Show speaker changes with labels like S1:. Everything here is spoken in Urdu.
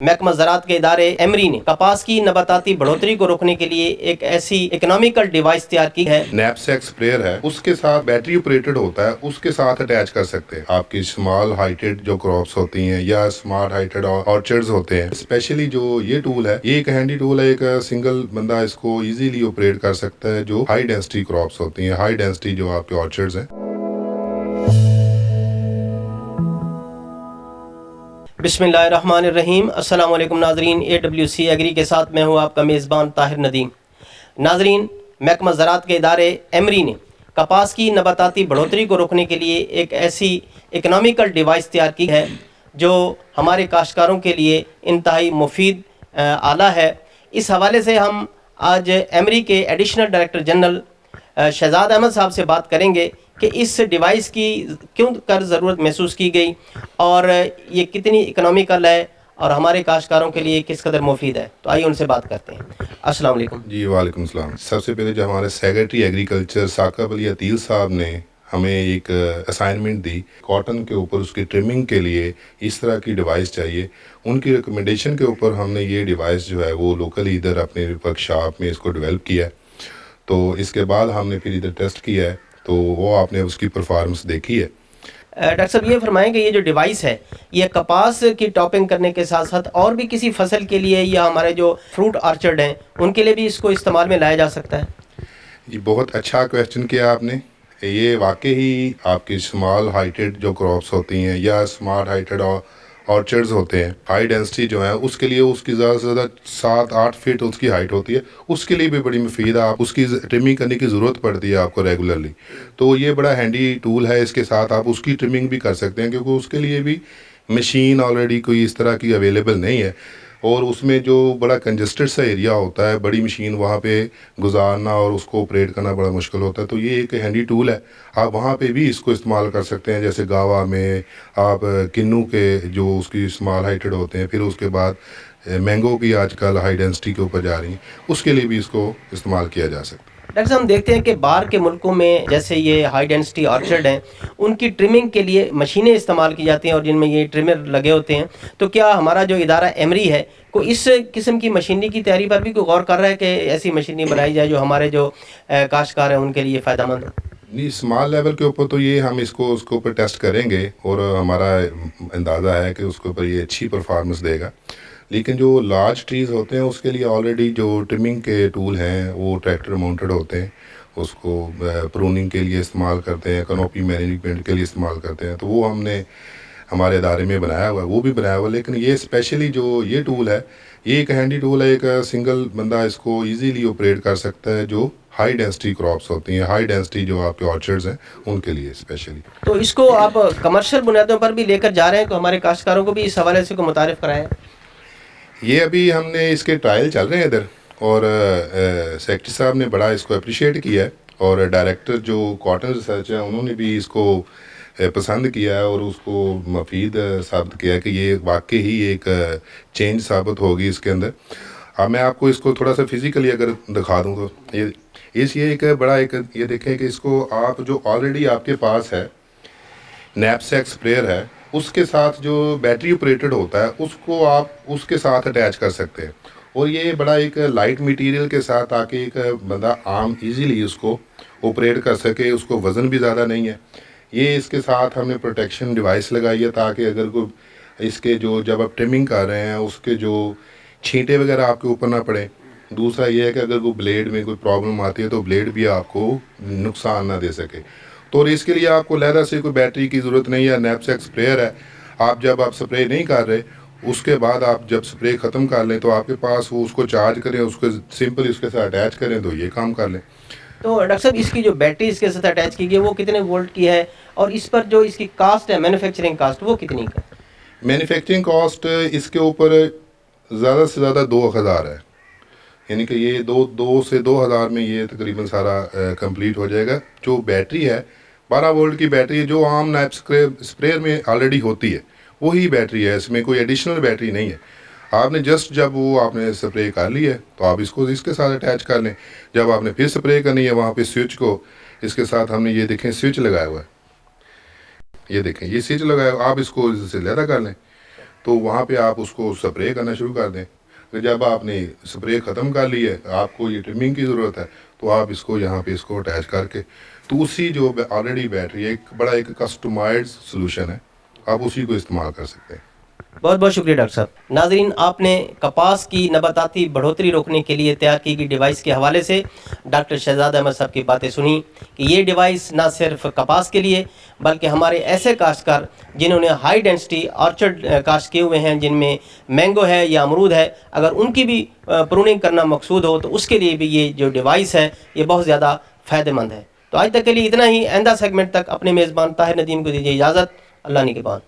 S1: محکمہ زراعت کے ادارے ایمری نے کپاس کی نباتاتی بڑھوتری کو روکنے کے لیے ایک ایسی اکنامیکل ڈیوائس تیار کی ہے۔
S2: نیپسیک اسپریئر ہے، اس کے ساتھ بیٹری آپریٹڈ ہوتا ہے، اس کے ساتھ اٹیچ کر سکتے ہیں آپ کی اسمال ہائٹڈ جو کراپس ہوتی ہیں یا اسمارٹ ہائٹڈ آرچرڈز ہوتے ہیں۔ اسپیشلی جو یہ ٹول ہے، یہ ایک ہینڈی ٹول ہے، ایک سنگل بندہ اس کو ایزیلی آپریٹ کر سکتا ہے جو ہائی ڈینسٹی کراپس ہوتی ہیں، ہائی ڈینسٹی جو آپ کے آرچرڈز ہیں۔
S1: بسم اللہ الرحمن الرحیم۔ السلام علیکم ناظرین، AWC ایگری کے ساتھ میں ہوں آپ کا میزبان طاہر ندیم۔ ناظرین، محکمہ زراعت کے ادارے ایمری نے کپاس کی نباتاتی بڑھوتری کو روکنے کے لیے ایک ایسی اکنامیکل ڈیوائس تیار کی ہے جو ہمارے کاشتکاروں کے لیے انتہائی مفید آلہ ہے۔ اس حوالے سے ہم آج ایمری کے additional director general Shahzad Ahmed صاحب سے بات کریں گے کہ اس ڈیوائس کی کیوں کر ضرورت محسوس کی گئی اور یہ کتنی اکنامیکل ہے اور ہمارے کاشتکاروں کے لیے کس قدر مفید ہے۔ تو آئیے ان سے بات کرتے ہیں۔ السلام علیکم۔
S2: جی وعلیکم السلام۔ سب سے پہلے جو ہمارے سیکریٹری ایگریکلچر ثاقب علی عتیل صاحب نے ہمیں ایک اسائنمنٹ دی، کاٹن کے اوپر اس کی ٹرمنگ کے لیے اس طرح کی ڈیوائس چاہیے۔ ان کی ریکمنڈیشن کے اوپر ہم نے یہ ڈیوائس جو ہے وہ لوکلی ادھر اپنے ورک شاپ میں اس کو ڈیولپ کیا ہے۔ تو اس کے بعد ہم نے پھر ادھر ٹیسٹ کیا ہے، تو وہ آپ نے اس کی پرفارمنس دیکھی ہے۔
S1: ڈاکٹر صاحب یہ فرمائیں کہ یہ جو ڈیوائس ہے یہ کپاس کی ٹاپنگ کرنے کے ساتھ ساتھ اور بھی کسی فصل کے لیے یا ہمارے جو فروٹ آرچرڈ ہیں ان کے لیے بھی اس کو استعمال میں لایا جا سکتا ہے؟
S2: جی بہت اچھا کویشچن کیا آپ نے۔ یہ واقعی آپ کی اسمال ہائٹڈ جو کراپس ہوتی ہیں یا اسمارٹ ہائٹڈ آرچرڈز ہوتے ہیں، ہائی ڈینسٹی جو ہیں، اس کے لیے اس کی زیادہ سے زیادہ 7-8 فٹ اس کی ہائٹ ہوتی ہے، اس کے لیے بھی بڑی مفید ہے۔ آپ اس کی ٹرمنگ کرنے کی ضرورت پڑتی ہے آپ کو ریگولرلی، تو یہ بڑا ہینڈی ٹول ہے۔ اس کے ساتھ آپ اس کی ٹرمنگ بھی کر سکتے ہیں کیونکہ اس کے لیے بھی مشین آلریڈی کوئی اس طرح کی اویلیبل نہیں ہے، اور اس میں جو بڑا کنجسٹڈ سا ایریا ہوتا ہے، بڑی مشین وہاں پہ گزارنا اور اس کو آپریٹ کرنا بڑا مشکل ہوتا ہے۔ تو یہ ایک ہینڈی ٹول ہے، آپ وہاں پہ بھی اس کو استعمال کر سکتے ہیں، جیسے گاوا میں آپ کنو کے جو اس کی اسمال ہائٹڈ ہوتے ہیں، پھر اس کے بعد مینگو کی آج کل ہائی ڈینسٹی کے اوپر جا رہی ہیں، اس کے لیے بھی اس کو استعمال کیا جا سکتا ہے۔
S1: ڈاکٹر صاحب ہم دیکھتے ہیں کہ باہر کے ملکوں میں جیسے یہ ہائی ڈینسٹی آرچرڈ ہیں ان کی ٹرمنگ کے لیے مشینیں استعمال کی جاتی ہیں اور جن میں یہ ٹرمر لگے ہوتے ہیں، تو کیا ہمارا جو ادارہ ایمری ہے کو اس قسم کی مشینری کی تیاری پر بھی کوئی غور کر رہا ہے کہ ایسی مشینری بنائی جائے جو ہمارے جو کاشتکار ہیں ان کے لیے فائدہ مند ہو؟
S2: نہیں، اسمال لیول کے اوپر تو یہ ہم اس کو اوپر ٹیسٹ کریں گے اور ہمارا اندازہ ہے کہ اس کے اوپر یہ اچھی پرفارمنس دے گا، لیکن جو لارج ٹریز ہوتے ہیں اس کے لیے آلریڈی جو ٹرمنگ کے ٹول ہیں وہ ٹریکٹر ماؤنٹڈ ہوتے ہیں، اس کو پروننگ کے لیے استعمال کرتے ہیں، کنوپی مینجمنٹ کے لیے استعمال کرتے ہیں، تو وہ ہم نے ہمارے ادارے میں بنایا ہوا ہے، وہ بھی بنایا ہوا ہے۔ لیکن یہ اسپیشلی جو یہ ٹول ہے، یہ ایک ہینڈی ٹول ہے، ایک سنگل بندہ اس کو ایزیلی آپریٹ کر سکتا ہے جو ہائی ڈینسٹی کراپس ہوتی ہیں، ہائی ڈینسٹی جو آپ کے آرچرڈز ہیں ان کے لیے اسپیشلی۔
S1: تو اس کو آپ کمرشل بنیادوں پر بھی لے کر جا رہے ہیں تو ہمارے کاشتکاروں کو بھی اس حوالے سے کو متعارف کرائیں؟
S2: یہ ابھی ہم نے اس کے ٹرائل چل رہے ہیں ادھر، اور سیکرٹری صاحب نے بڑا اس کو اپریشیٹ کیا ہے، اور ڈائریکٹر جو کاٹن ریسرچ ہیں انہوں نے بھی اس کو پسند کیا ہے اور اس کو مفید ثابت کیا ہے کہ یہ واقعی ہی ایک چینج ثابت ہوگی اس کے اندر۔ اب میں آپ کو اس کو تھوڑا سا فزیکلی اگر دکھا دوں تو یہ ایک بڑا ایک یہ دیکھیں کہ اس کو آپ جو آلریڈی آپ کے پاس ہے نیپسیک اسپریئر ہے، اس کے ساتھ جو بیٹری آپریٹڈ ہوتا ہے اس کو آپ اس کے ساتھ اٹیچ کر سکتے ہیں، اور یہ بڑا ایک لائٹ میٹیریل کے ساتھ تاکہ ایک بندہ عام ایزیلی اس کو آپریٹ کر سکے، اس کو وزن بھی زیادہ نہیں ہے۔ یہ اس کے ساتھ ہم نے پروٹیکشن ڈیوائس لگائی ہے تاکہ اگر کوئی اس کے جو جب آپ ٹرمنگ کر رہے ہیں اس کے جو چھینٹے وغیرہ آپ کے اوپر نہ پڑیں۔ دوسرا یہ ہے کہ اگر کوئی بلیڈ میں کوئی پرابلم آتی ہے تو بلیڈ بھی آپ کو نقصان نہ دے سکے، تو اس کے لیے آپ کو علیحدہ سے کوئی بیٹری کی ضرورت نہیں ہے۔ نیپسیک اسپریئر ہے، آپ جب آپ سپرے نہیں کر رہے اس کے بعد آپ جب سپرے ختم کر لیں تو آپ کے پاس وہ اس کو چارج کریں، اس کو سمپل اس کے ساتھ اٹیچ کریں تو یہ کام کر لیں۔
S1: تو ڈاکٹر صاحب اس کی جو بیٹری اس کے ساتھ اٹیچ کی گئی وہ کتنے وولٹ کی ہے اور اس پر جو اس کی کاسٹ ہے مینوفیکچرنگ کاسٹ وہ کتنی کا؟
S2: مینوفیکچرنگ کاسٹ اس کے اوپر زیادہ سے زیادہ 2000 ہے، یعنی کہ یہ دو سے 2000 میں یہ تقریباً سارا کمپلیٹ ہو جائے گا۔ جو بیٹری ہے 12 وولٹ کی بیٹری ہے جو عام نیپ اسپریئر میں آلریڈی ہوتی ہے، وہی بیٹری ہے، اس میں کوئی ایڈیشنل بیٹری نہیں ہے۔ آپ نے جسٹ جب وہ آپ نے سپرے کر لی ہے تو آپ اس کو اس کے ساتھ اٹیچ کر لیں، جب آپ نے پھر سپرے کرنی ہے وہاں پہ سوئچ کو اس کے ساتھ ہم نے یہ دیکھیں سوئچ لگایا ہوا ہے، یہ دیکھیں یہ سوئچ لگایا ہوا، آپ اس کو اس سے علیحدہ کر لیں تو وہاں پہ آپ اس کو سپرے کرنا شروع کر دیں. کہ جب آپ نے سپرے ختم کر لی ہے, آپ کو یہ ٹرمنگ کی ضرورت ہے, تو آپ اس کو یہاں پہ اس کو اٹیچ کر کے, تو اسی جو آلریڈی بیٹری ہے, ایک بڑا ایک کسٹمائزڈ سولوشن ہے, آپ اسی کو استعمال کر سکتے ہیں.
S1: بہت بہت شکریہ ڈاکٹر صاحب. ناظرین, آپ نے کپاس کی نباتاتی بڑھوتری روکنے کے لیے تیار کی گئی ڈیوائس کے حوالے سے ڈاکٹر شہزاد احمد صاحب کی باتیں سنی کہ یہ ڈیوائس نہ صرف کپاس کے لیے بلکہ ہمارے ایسے کاشتکار جنہوں نے ہائی ڈینسٹی آرچرڈ کاشت کیے ہوئے ہیں, جن میں مینگو ہے یا امرود ہے, اگر ان کی بھی پروننگ کرنا مقصود ہو تو اس کے لیے بھی یہ جو ڈیوائس ہے یہ بہت زیادہ فائدہ مند ہے. تو آج تک کے لیے اتنا ہی. آئندہ سیگمنٹ تک اپنے میزبان طاہر ندیم کو دیجیے اجازت. اللہ نگہبان.